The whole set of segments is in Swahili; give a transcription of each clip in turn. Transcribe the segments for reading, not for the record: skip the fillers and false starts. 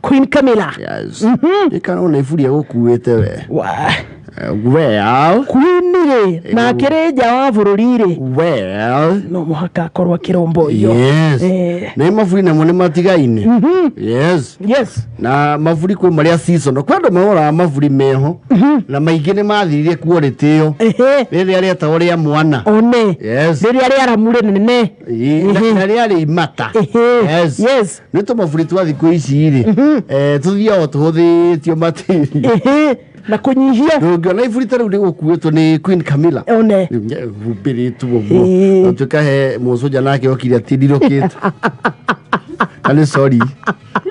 Queen Camilla. Yes. Ikana ifuri yagukuite we. Well, Queen na kireja wa bururire. Well, no muhaka korwa kirombo iyo. Yes. Na mafuri na mone matigaine. Yes. Yes. Na mafuri kwe maria season. Kwando mahora mafuri meho. Na maigene mathirire quality yo. Riri ari atawore ya mwana. One. Yes. Riri ari aramure nene. Na riri ari imata. Yes. Yes. Nito mafuri twathi ku ici ri. Tuthia tuhuthitio matiri. Na kunyihia ngiona ifuri taru ndi gukuitwo ni Queen Camilla one vubiritu bobo atukahe musoja nake okiri atindirukite ali sorry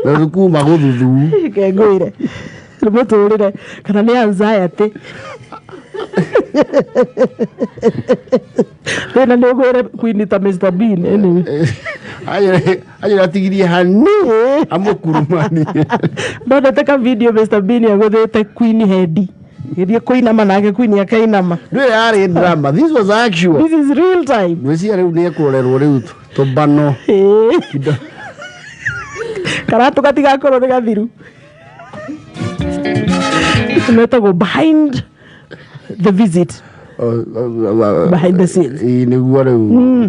na rukuma guthuthu kengwire rumuturire kana ni anxiety Tena ndio gore Queen ta Mr Bean anyway ayo atigirie hani amukurumani ndo nataka video Mr Bean yagothete Queen head irie koina manake Queen akainama ndio yari drama. This was actual, this is real time mwezi ari ni kurerwo riu to bano karatu katiga koro de gathiru tuneta go behind the visit. Behind the scenes. Ni guo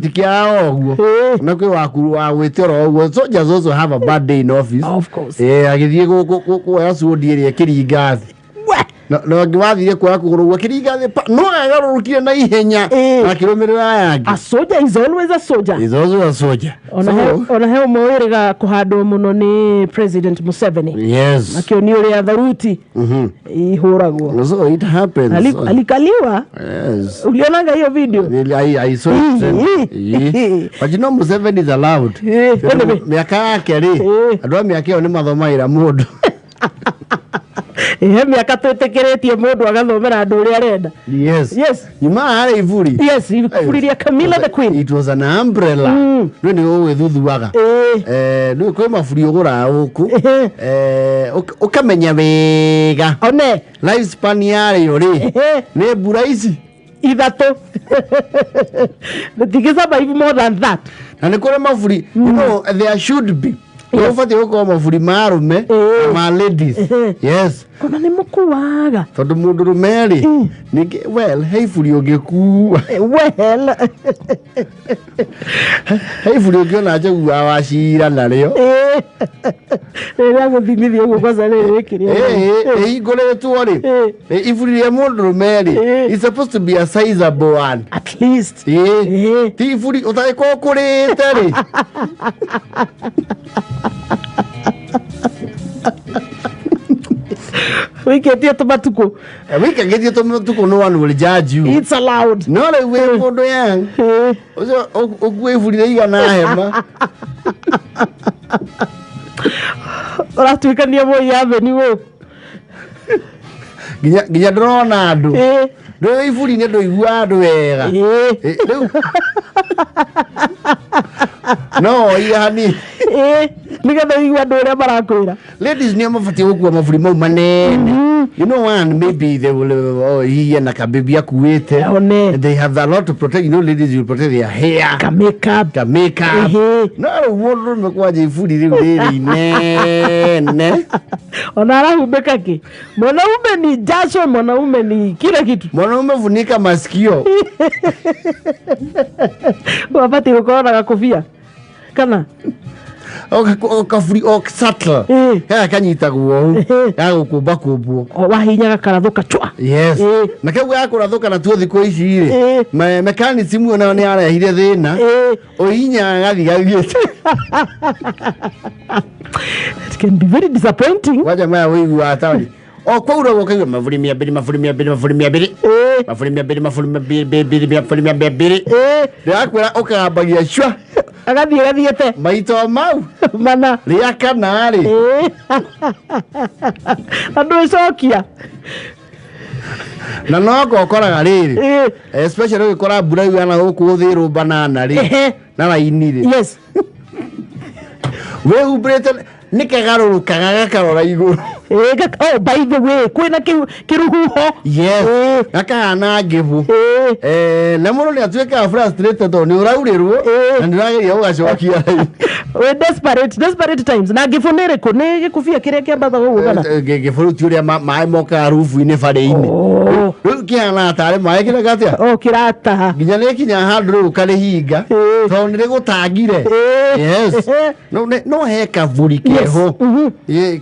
tikia oguo na kwe wakuru wa wetero oguo soldiers also have a bad day in office. Of course. Agithie go yasu ndierie kiringathi no ngiwathire kwa kugurugwa kiringathi no agarurukire na ihenya akirumirira yangi. A soldier is always a soldier. Is also a soldier. Ona he moirega kuhandwo muno ni President Museveni. Yes. Akioni uri atharuti ihuragwo. So it happens. Alikaliwa. Yes. Ulionanga hiyo video? I saw it. But you know Museveni is allowed. Miaka yake ri andu miaka yo ni mathomaira mundu. Miaka twetekeretie mundu agathomera andu uri arenda. Yes. Yes. Yuma ari ifuri. Yes, ifuriria Camilla the Queen. It was an umbrella. No ni we thuthuaga. No kwe mafuri ogura uku. Ukamenya wega. One. Life span yari yori. Ne buraisi. Ithato. Ndigeza by more than that. Na ni kore mafuri. You know there should be. Ufati uko mafuri marume ma ladies. Yes. Kona ni mukuwaga. Tondu mundu rumeri. Ni well, hey furi ogeku. Well. Hey furi ogiona aje washira nario. Era guthimithio gukoza riri kiria. Igore tuori. Ifuri ya mundu rumeri. It's supposed to be a sizable one. At least. Ti furi utaiko kurite ri. We get it tomatuko. We can get it tomatuko. No one will judge you. It's allowed. No, they will for the young. So, ogwe furi iga na hema. Ora tuikania mo yave ni wo. Ginya drona andu. Ndo ifuri ne ndo igua andu wega. No, yani. Nigetha igua andu ria barakwira. Ladies ni amafati gukua mafuri mau manene. You know one, maybe they will he and a baby akuete. They have a lot to protect. You know, ladies will protect their hair. Ka makeup. No, wono mekwaje ifuri ri ne. Onara hubeka ki. Mwanaume ni jasho, mwanaume ni kila kitu. Mwanaume funika masikio. Wapati ukona kofia. Kana Kafuri subtle. Kanyita guo. Ya gukumba kumbu. Wahinya karathuka chwa. Yes. Na kau ya kurathuka na tuothi ko ici ri. Mechanism ona ni arehire thina. Ohinya gathi gathiete. It can be very disappointing. Waja maya wigu atari. Kwaura wokaga mavuri mia biri. Ndakwira ukabagia shwa. Agathiete. Maito mau. Mana. Ria kanari. Andu icokia. Na no gokoraga riri. Especially ukora mbura yana gukuthirwo banana ri. Na raini ri. Yes. We ubrete nikegarurukaga gakarora iguru oh by the way kwina kiruhuho yes gakana ngibu na muno ni atuika frustrated to ni uraurirwo na ndirageria ugacokia we desperate times na gifunire ko ni gikufia kiria kiambatha gugana gifuruti uria mai moka rufu-ini bare-ini riu kiana tare mai kira gatia kirata nginya ni kinya handu riu kari hinga to ni rigutangire yes no he kavuri keho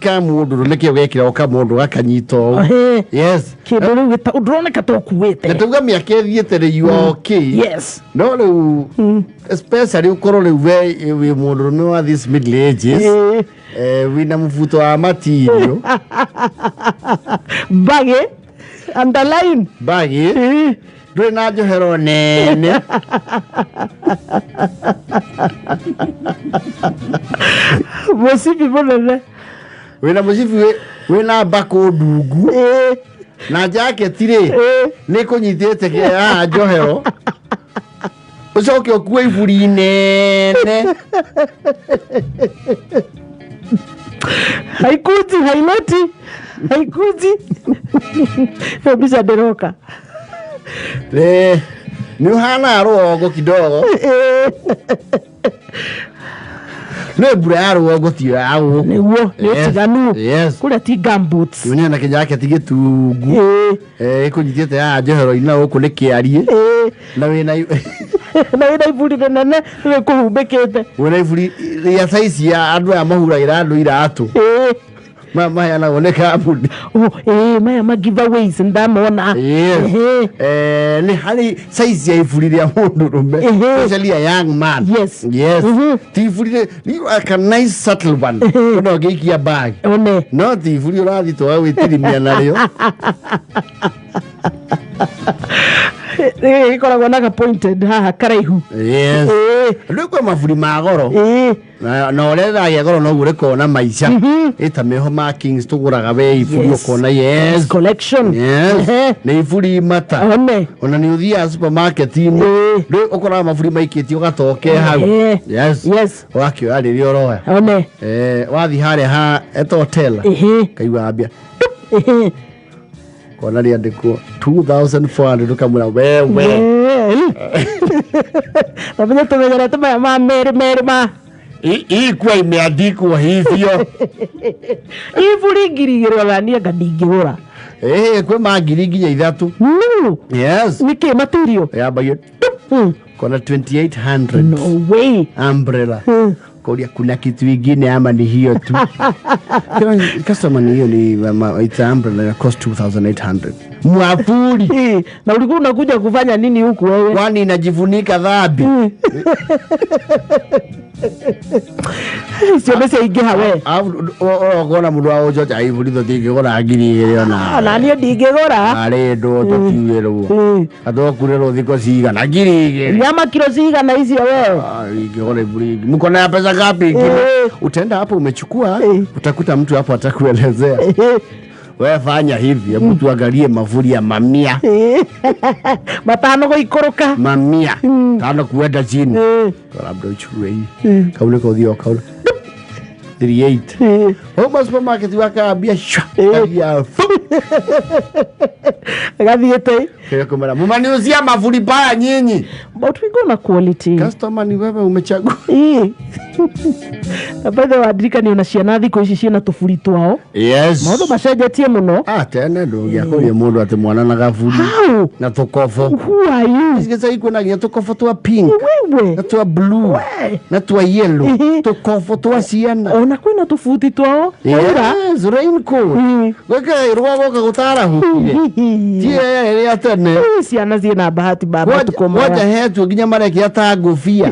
ka mundu nikio gekira o ka mundu gakanyito yes kindu riu udroneka to kuwete natuga miaka ethiete ri okay yes no riu especially ukoro riu we mundu no wa this middle ages wina mfuto wa matirio bage underline bage nduri na njohero nene musibi bonene wina musibi wina bako ndungu na jacket ri ni kunyitite ke njohero ucoke okue iburi nene haikuti kabisa deroka ni hana rogo kidogo no bura ya rogo tio au niguo tiganu kule ti gumboots ni na kijake tigitungu ikunyitite ya njohero ina uku ni kiarie na wina iburi nene ni kuhumbikite wina iburi ya size ya andu ya mahuragira andu iratu mama yana oneka abudi maya ma giveaways ndamona ni hali size ya ifuri ya mundu rumbe especially a young man yes ti ifuri ni a nice subtle one no giki ya bag no ti ifuri urathi to witirimia nario ikoragwo na ka pointed haha karaihu yes ndio kwa mafuri magoro na orera ya goro no gure kona maisha eta meho markings tuguraga we ifuri kona yes collection ni ifuri mata ona ni uthia supermarket ino ndio ukora mafuri maikiti ugatoke hau yes wakio ari ri oroya wathi hare ha eto hotel kaigwa ambia kona ri andiko 2400 ukamura wewe na tumegera tuma mere ma kwa imeandikwa hivyo ifuri ngirigirwa gania ngadingigura kwe magiri nginya 3 yes wiki material ya bayo kona 2800 no way umbrella kodia kuna kitu kingine ama ni hiyo tu customer ni hiyo ni it's umbrella cost 2800 mwafuri na ulikuwa unakuja kufanya nini huku wewe kwani inajifunika dhambi sio bese igeha we gona mundu wa ujoja aivulitho tingigora ngiri na nani ndigigora ari ndo tukiwerwo adokurero thiko ciga na ngiri nyama kilo ciga na hizo wewe ingigora iburi mko na pesa ngapi utaenda hapo umechukua utakuta mtu hapo atakuelezea wewe fanya hivi hebu tuangalie mavuri ya mamia matano goikoroka mamia tano kuenda chini labda uchukue hii kaule kwa dio kaule 38 homa supermarket wakaambia ya gathiete kumara mumaniuzia mavuri baya nyinyi but we go na quality customer ni wewe umechagua abada wadrika ni unaciana thiko ici ciena tufuri twao yes maundu macenjetie muno tena ndugia kuria mundu ati mwana na gafuri na tukofo who are you isigeza ikuna gia tukofo twa pink wewe na twa blue na twa yellow tukofo twa ciana ona kwina tufuti twao yes raincoat weka irwa goka gutara hukire tie ya tene ciana ciena bahati baba tukoma waja hetu nginya mareke ata ngofia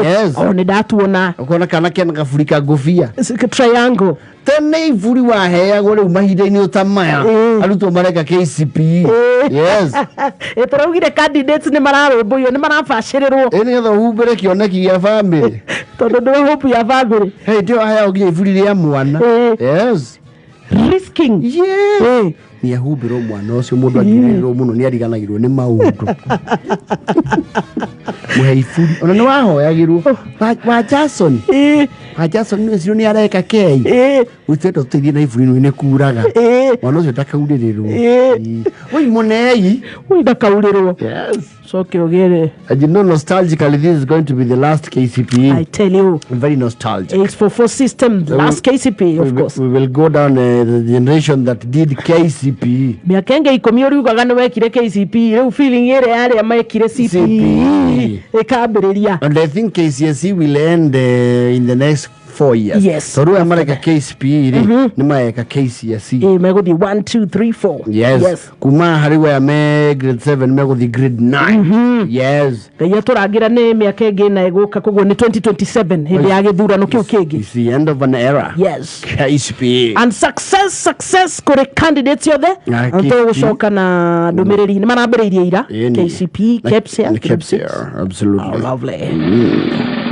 yes ni datuona ukona kana kena gafurika ngofia triangle tene ifuri wa heagwo riu mahinda-ini utamaya arutwo mareka KCPE yes turaugire candidates ni mararumbuyo ni marabashirirwo ni getha humbire kioneki gia family tondu ndio hope ya family ndio haya nginya ifuri ria mwana yes risking ni ahubirwo mwana ucio mundu agirirwo muno ni ariganagirwo ni maundu muheifuri ona ni wahoyagirwo wa Jason wa Jason ni cio ni areka kei uteto tuthii na ifuri ni kuraga mwana ucio ndakaurirwo oi munei oi ndakaurirwo yes so kiogere and you know nostalgically this is going to be the last KCPE. I tell you, very nostalgic. 844 system, last KCPE, of course. We will go down the generation that did KCPE. Miakenge ikomi uriugaga ni wekire KCPE, reu feeling ere yale mekire CPE ekabereria. And I think KCSE will end in the next 4 years. Yes. So do amareka KCPE ni maeka KCSE. Megothi 1 2 3 4. Yes. Kuma hariwe ame grade 7 megothi grade 9. Yes. Kaya turagira ni miaka ingi na iguka koguo ni 2027 hindi ya githurano kiu kingi. It's the end of an era. Yes. KCPE. And success kore candidates yothe. Anto gucoka na ndumiriri ni marambiriirie ira. KCPE, KEPSIA. Absolutely. Oh, lovely.